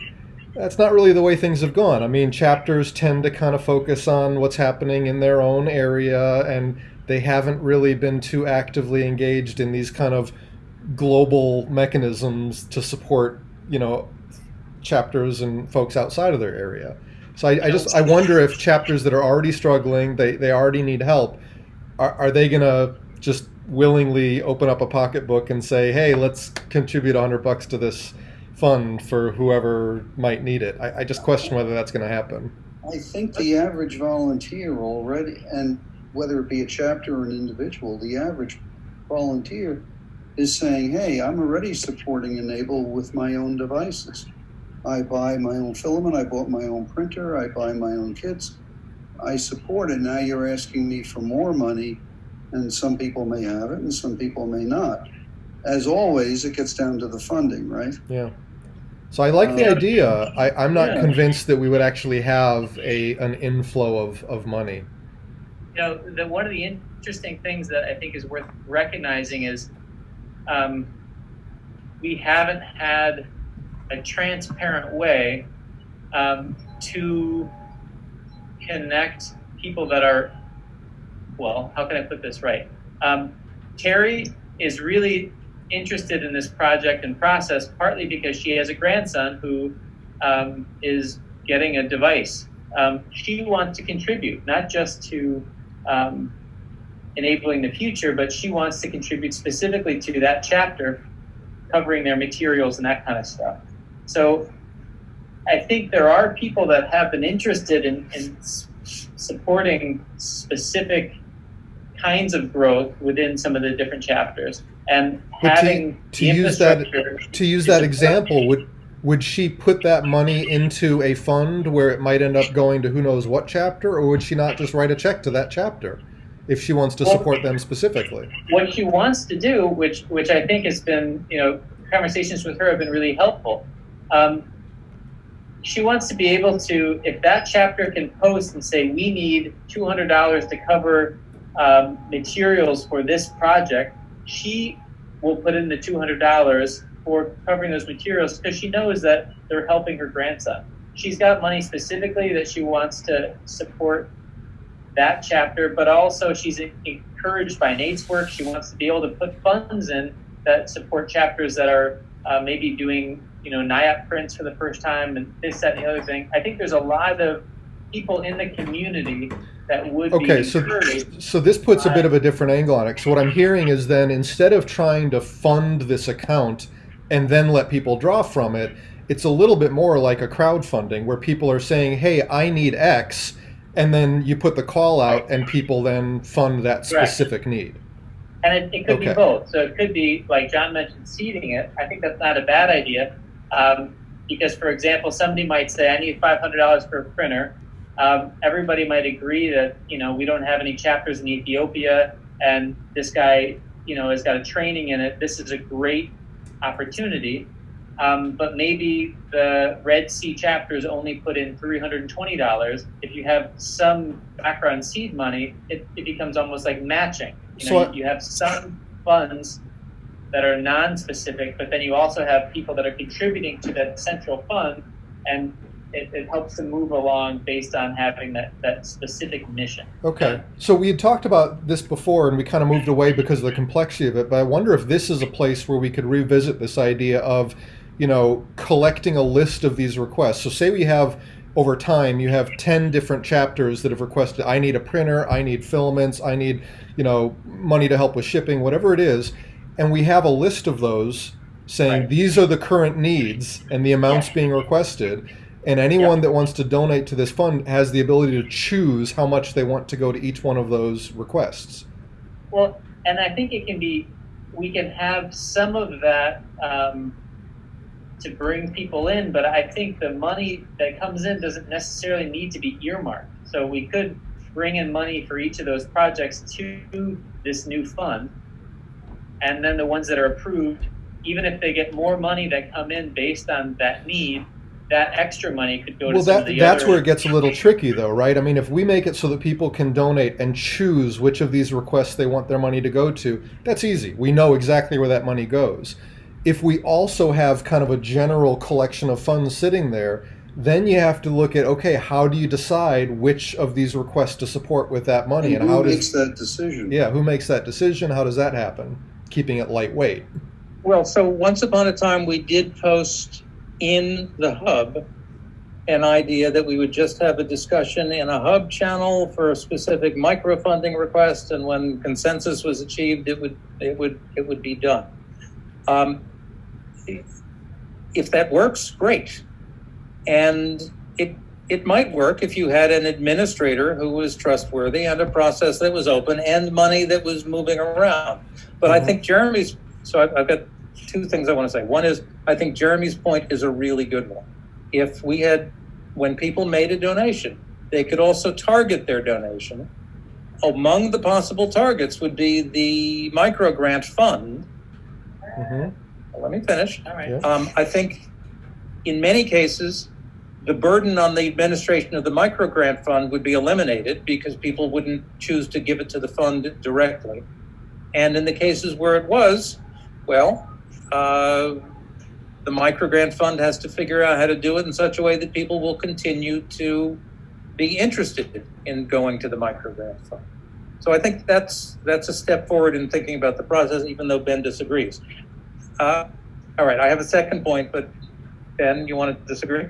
that's not really the way things have gone. I mean, chapters tend to kind of focus on what's happening in their own area, and they haven't really been too actively engaged in these kind of global mechanisms to support, chapters and folks outside of their area. So I wonder if chapters that are already struggling, they already need help, are they going to just willingly open up a pocketbook and say, hey, let's contribute $100 to this fund for whoever might need it? I just question whether that's going to happen.
I think the average volunteer already, and whether it be a chapter or an individual, the average volunteer is saying, hey, I'm already supporting e-NABLE with my own devices. I buy my own filament, I bought my own printer, I buy my own kits. I support it. Now you're asking me for more money, and some people may have it and some people may not. As always, it gets down to the funding, right?
Yeah. So I like the idea. I'm not convinced that we would actually have an inflow of money.
One of the interesting things that I think is worth recognizing is we haven't had a transparent way to connect people that are, well, how can I put this right? Terry is really interested in this project and process, partly because she has a grandson who is getting a device. She wants to contribute, not just to enabling the future, but she wants to contribute specifically to that chapter, covering their materials and that kind of stuff. So I think there are people that have been interested in supporting specific kinds of growth within some of the different chapters, and having
to use that example, would she put that money into a fund where it might end up going to who knows what chapter, or would she not just write a check to that chapter if she wants to support them specifically?
What she wants to do, which I think has been, conversations with her have been really helpful. She wants to be able to, if that chapter can post and say, we need $200 to cover materials for this project, she will put in the $200 for covering those materials because she knows that they're helping her grandson. she's got money specifically that she wants to support that chapter, but also she's encouraged by Nate's work. She wants to be able to put funds in that support chapters that are maybe doing, NIAP prints for the first time and this, that, and the other thing. I think there's a lot of people in the community that would be encouraged.
So this puts a bit of a different angle on it. So what I'm hearing is then instead of trying to fund this account and then let people draw from it, it's a little bit more like a crowdfunding where people are saying, hey, I need X, and then you put the call out and people then fund that specific need.
And it could be both. So it could be, like John mentioned, seeding it. I think that's not a bad idea. Because, for example, somebody might say, I need $500 for a printer. Everybody might agree that, we don't have any chapters in Ethiopia, and this guy, has got a training in it. This is a great opportunity. But maybe the Red Sea chapters only put in $320. If you have some background seed money, it becomes almost like matching. You have some funds that are non-specific, but then you also have people that are contributing to that central fund, and it helps to move along based on having that specific mission.
Okay. So we had talked about this before, and we kind of moved away because of the complexity of it, but I wonder if this is a place where we could revisit this idea of, collecting a list of these requests. So say we have, over time, you have 10 different chapters that have requested, I need a printer, I need filaments, I need, money to help with shipping, whatever it is. And we have a list of those saying these are the current needs and the amounts being requested. And anyone that wants to donate to this fund has the ability to choose how much they want to go to each one of those requests.
Well, and I think we can have some of that to bring people in, but I think the money that comes in doesn't necessarily need to be earmarked. So we could bring in money for each of those projects to this new fund. And then the ones that are approved, even if they get more money that come in based on that need, that extra money could go to some of the
that's
other...
where it gets a little tricky though, right? I mean, if we make it so that people can donate and choose which of these requests they want their money to go to, that's easy. We know exactly where that money goes. If we also have kind of a general collection of funds sitting there, then you have to look at, okay, how do you decide which of these requests to support with that money?
And who makes that decision?
Yeah, who makes that decision? How does that happen? Keeping it lightweight.
Well, so once upon a time, we did post in the hub an idea that we would just have a discussion in a hub channel for a specific microfunding request, and when consensus was achieved, it would be done. If that works, great. And it might work if you had an administrator who was trustworthy and a process that was open and money that was moving around. But I think Jeremy's, so I've got two things I want to say. One is, I think Jeremy's point is a really good one. If we had, when people made a donation, they could also target their donation. Among the possible targets would be the micro grant fund. Let me finish.
All right.
I think in many cases, the burden on the administration of the micro grant fund would be eliminated because people wouldn't choose to give it to the fund directly. And in the cases where it was, well, the micro grant fund has to figure out how to do it in such a way that people will continue to be interested in going to the micro grant fund. So I think that's a step forward in thinking about the process, even though Ben disagrees. All right, I have a second point, but Ben, you want to disagree?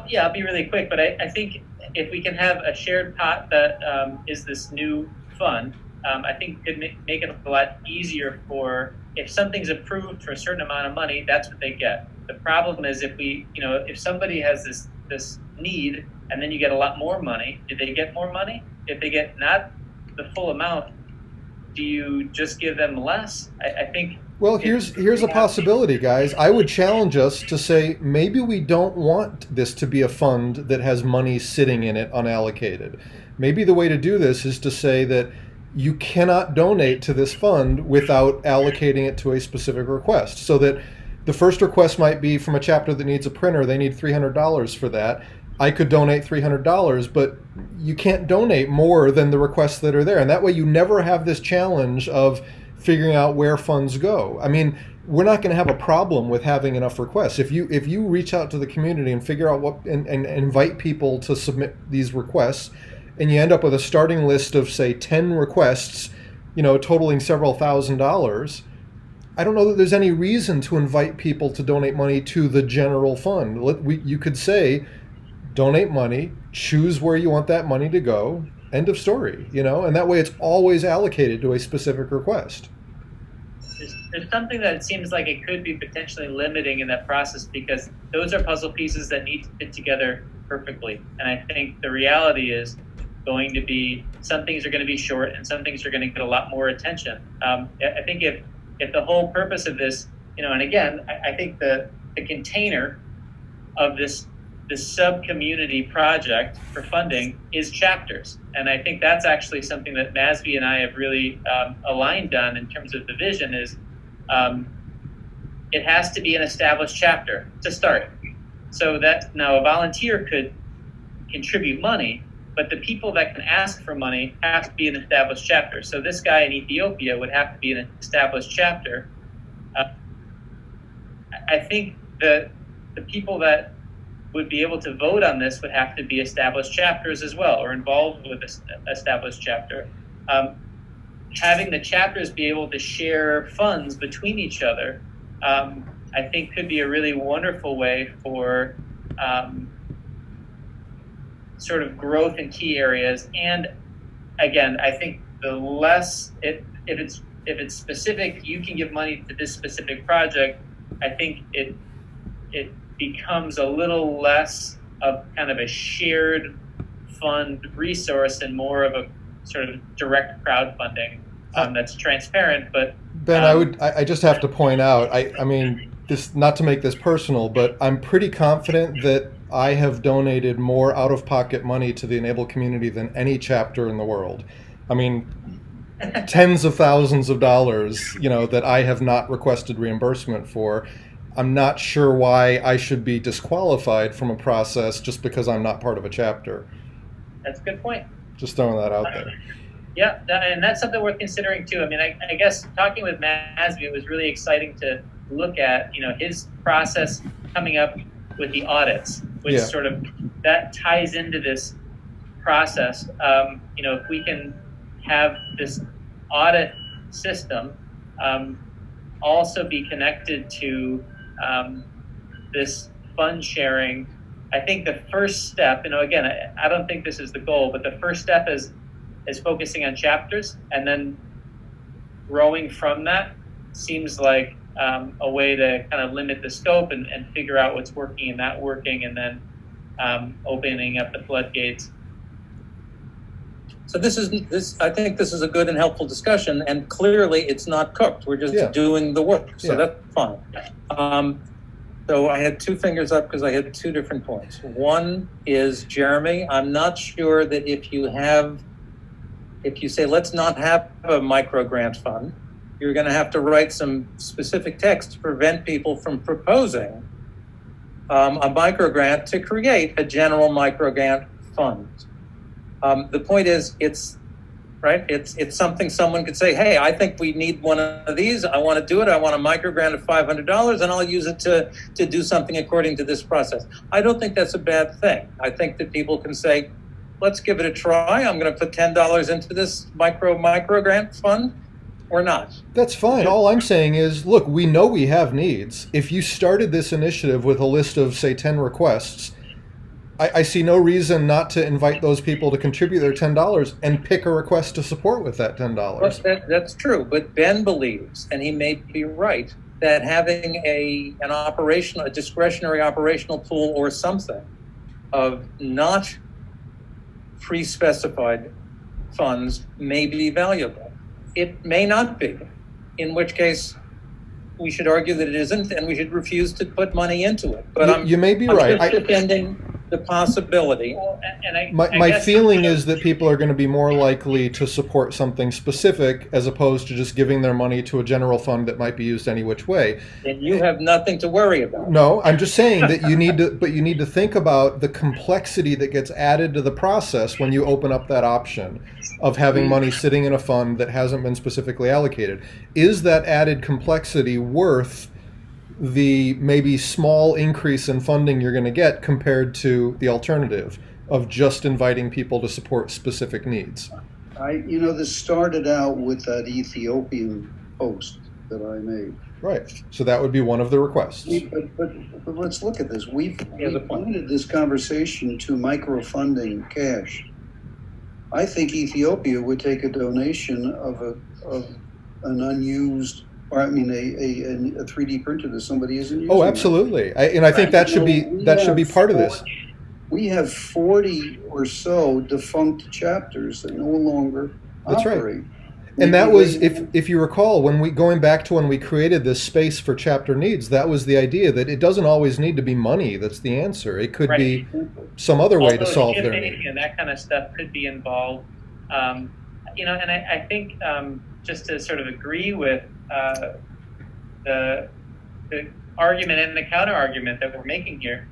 Yeah, I'll be really quick, but I think if we can have a shared pot that is this new fund, I think it could make it a lot easier for, if something's approved for a certain amount of money, that's what they get. The problem is if somebody has this need and then you get a lot more money, did they get more money? If they get not the full amount, do you just give them less? I think...
Well, here's a possibility, guys. I would challenge us to say maybe we don't want this to be a fund that has money sitting in it unallocated. Maybe the way to do this is to say that you cannot donate to this fund without allocating it to a specific request. So that the first request might be from a chapter that needs a printer. They need $300 for that. I could donate $300, but you can't donate more than the requests that are there. And that way you never have this challenge of figuring out where funds go. I mean, we're not going to have a problem with having enough requests. If you reach out to the community and figure out what and invite people to submit these requests, and you end up with a starting list of, say, 10 requests, totaling several $1,000s, I don't know that there's any reason to invite people to donate money to the general fund. You could say, donate money, choose where you want that money to go, end of story, and that way it's always allocated to a specific request.
There's something that seems like it could be potentially limiting in that process, because those are puzzle pieces that need to fit together perfectly. And I think the reality is going to be, some things are going to be short and some things are going to get a lot more attention. I think if the whole purpose of this, and again, I think the container of this sub-community project for funding is chapters. And I think that's actually something that MASB and I have really aligned on in terms of the vision is it has to be an established chapter to start. So that now a volunteer could contribute money, but the people that can ask for money have to be an established chapter. So this guy in Ethiopia would have to be an established chapter. I think the people that would be able to vote on this would have to be established chapters as well, or involved with this established chapter. Having the chapters be able to share funds between each other, I think could be a really wonderful way for sort of growth in key areas. And again, I think the less if it's specific, you can give money to this specific project. I think it becomes a little less of kind of a shared fund resource and more of a sort of direct crowdfunding that's transparent. But
Ben, I just have to point out, I mean, this, not to make this personal, but I'm pretty confident that I have donated more out-of-pocket money to the e-NABLE community than any chapter in the world. I mean, tens of thousands of dollars, that I have not requested reimbursement for. I'm not sure why I should be disqualified from a process just because I'm not part of a chapter.
That's a good point.
Just throwing that out there.
Yeah, and that's something we're considering too. I mean, I guess talking with MASB, it was really exciting to look at, his process coming up with the audits, which sort of, that ties into this process. If we can have this audit system also be connected to this fund sharing, I think the first step, again, I don't think this is the goal, but the first step is focusing on chapters, and then growing from that seems like a way to kind of limit the scope and figure out what's working and not working, and then opening up the floodgates.
So I think this is a good and helpful discussion, and clearly it's not cooked. We're just doing the work, so that's fine. So I had two fingers up because I had two different points. One is, Jeremy, I'm not sure that if you say, let's not have a micro grant fund, you're going to have to write some specific text to prevent people from proposing a micro grant to create a general micro grant fund. The point is, it's something someone could say, hey, I think we need one of these. I want to do it. I want a micro grant of $500, and I'll use it to do something according to this process. I don't think that's a bad thing. I think that people can say, let's give it a try. I'm going to put $10 into this micro grant fund, or not.
That's fine. All I'm saying is, look, we know we have needs. If you started this initiative with a list of, say, 10 requests, I see no reason not to invite those people to contribute their $10 and pick a request to support with that $10.
Well, that's true, but Ben believes, and he may be right, that having a discretionary operational pool or something of not pre-specified funds may be valuable. It may not be, in which case we should argue that it isn't, and we should refuse to put money into it. But
you may be right.
the possibility.
Well, and I
My
guess,
feeling is that people are going to be more likely to support something specific as opposed to just giving their money to a general fund that might be used any which way.
And you have nothing to worry about.
No, I'm just saying that you need to, but you need to think about the complexity that gets added to the process when you open up that option of having money sitting in a fund that hasn't been specifically allocated. Is that added complexity worth the maybe small increase in funding you're going to get compared to the alternative of just inviting people to support specific needs?
This started out with that Ethiopian post that I made.
Right. So that would be one of the requests.
But let's look at this. We've
Here's a point.
limited this conversation to microfunding cash. I think Ethiopia would take a donation of an unused, or I mean a 3D printer that somebody isn't using.
Oh, absolutely. And I think that should be part of this.
We have 40 or so defunct chapters that no longer
That's right.
operate.
And that was, if you recall, going back to when we created this space for chapter needs, that was the idea that it doesn't always need to be money that's the answer. It could be some other way to solve their need.
And that kind of stuff could be involved. And I think just to sort of agree with the argument and the counter argument that we're making here,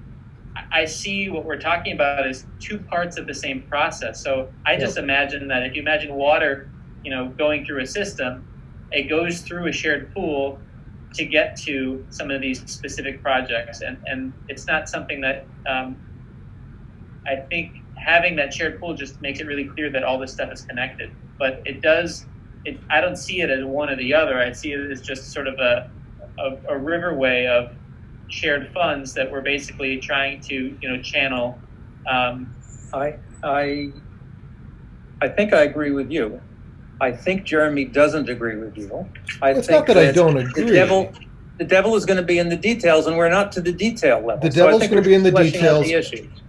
I see what we're talking about as two parts of the same process. So I just imagine that if you imagine water, going through a system, it goes through a shared pool to get to some of these specific projects. And it's not something that I think having that shared pool just makes it really clear that all this stuff is connected. But I don't see it as one or the other. I see it as just sort of a riverway of shared funds that we're basically trying to, channel.
I think I agree with you. I think Jeremy doesn't agree with you.
It's not that I don't agree.
The devil is going to be in the details, and we're not to the detail level.
The devil's going to be in the details.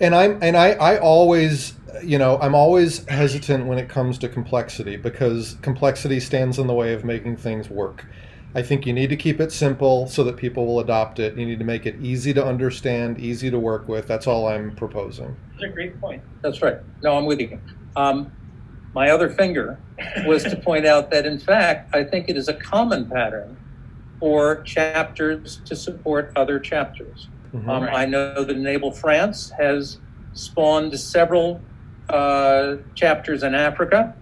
And I always, I'm always hesitant when it comes to complexity because complexity stands in the way of making things work. I think you need to keep it simple so that people will adopt it. You need to make it easy to understand, easy to work with. That's all I'm proposing.
That's a great point.
That's right. No, I'm with you. My other finger was to point out that, in fact, I think it is a common pattern for chapters to support other chapters.
Mm-hmm.
I know that e-NABLE France has spawned several chapters in Africa,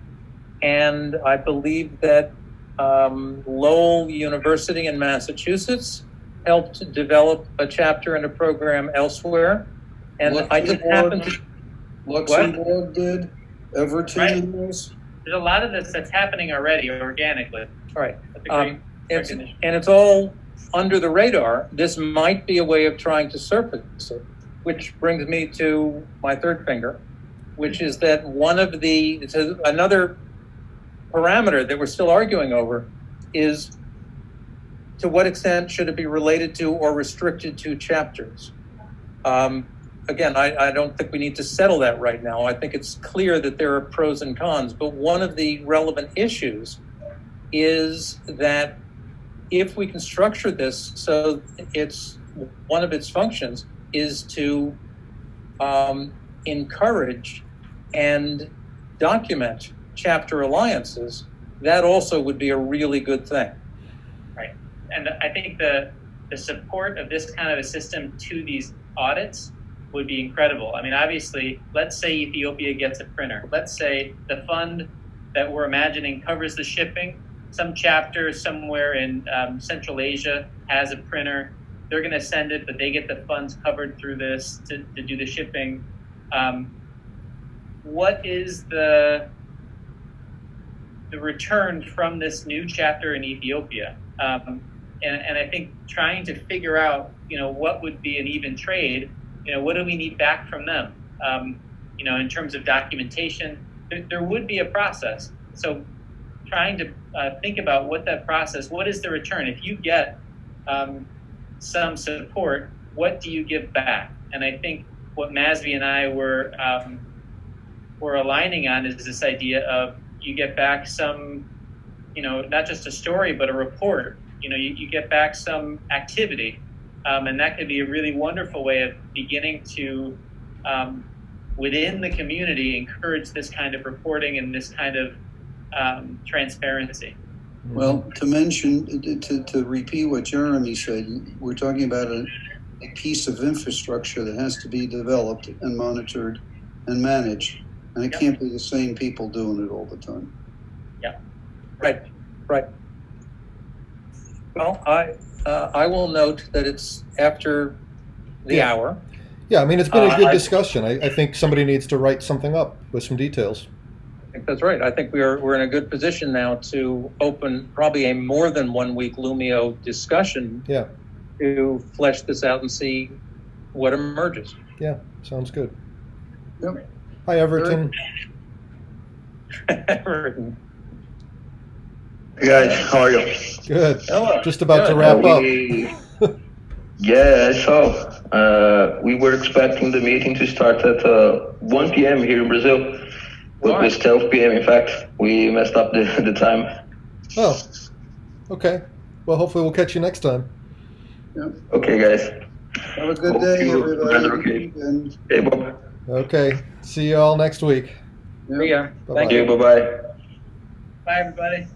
and I believe that Lowell University in Massachusetts helped develop a chapter and a program elsewhere. And I just happened to...
Luxembourg did. Everton was.
There's a lot of this that's happening already organically.
Right.
That's a great recognition.
And it's all under the radar. This might be a way of trying to surface it, which brings me to my third finger, which is that another parameter that we're still arguing over is to what extent should it be related to or restricted to chapters? Again, I don't think we need to settle that right now. I think it's clear that there are pros and cons, but one of the relevant issues is that if we can structure this so one of its functions is to encourage and document chapter alliances, that also would be a really good thing.
Right. And I think the support of this kind of a system to these audits would be incredible. I mean, obviously, let's say Ethiopia gets a printer. Let's say the fund that we're imagining covers the shipping. Some chapter somewhere in Central Asia has a printer. They're going to send it, but they get the funds covered through this to do the shipping. What is the return from this new chapter in Ethiopia? And I think trying to figure out, what would be an even trade. What do we need back from them? In terms of documentation, there would be a process. So trying to think about what is the return? If you get some support, what do you give back? And I think what Masvi and I were aligning on is this idea of you get back some, not just a story, but a report. You get back some activity. And that could be a really wonderful way of beginning to within the community encourage this kind of reporting and this kind of transparency.
Well, to mention, to repeat what Jeremy said, we're talking about a piece of infrastructure that has to be developed and monitored and managed. And it can't be the same people doing it all the time.
Right. Well, I will note that it's after the hour.
Yeah, I mean, it's been a good
I-
discussion. I think somebody needs to write something up with some details.
I think that's right. I think we're in a good position now to open probably a more than 1 week Lumio discussion
Yeah,
to flesh this out and see what emerges.
yeah, sounds good.
Yep.
Hi, Everton.
Hey guys, how are you?
Good.
Hello.
Just about to wrap up.
Yeah, I saw. We were expecting the meeting to start at 1 p.m. here in Brazil. But it was 12 p.m. In fact, we messed up the time.
Oh, okay. Well, hopefully we'll catch you next time.
Okay, guys.
Have a good
Hope
day,
you guys are
everybody.
okay.
And
Hey, Bob.
Okay. See you all next week.
Yeah.
Bye-bye.
Thank you. Bye-bye.
Bye, everybody.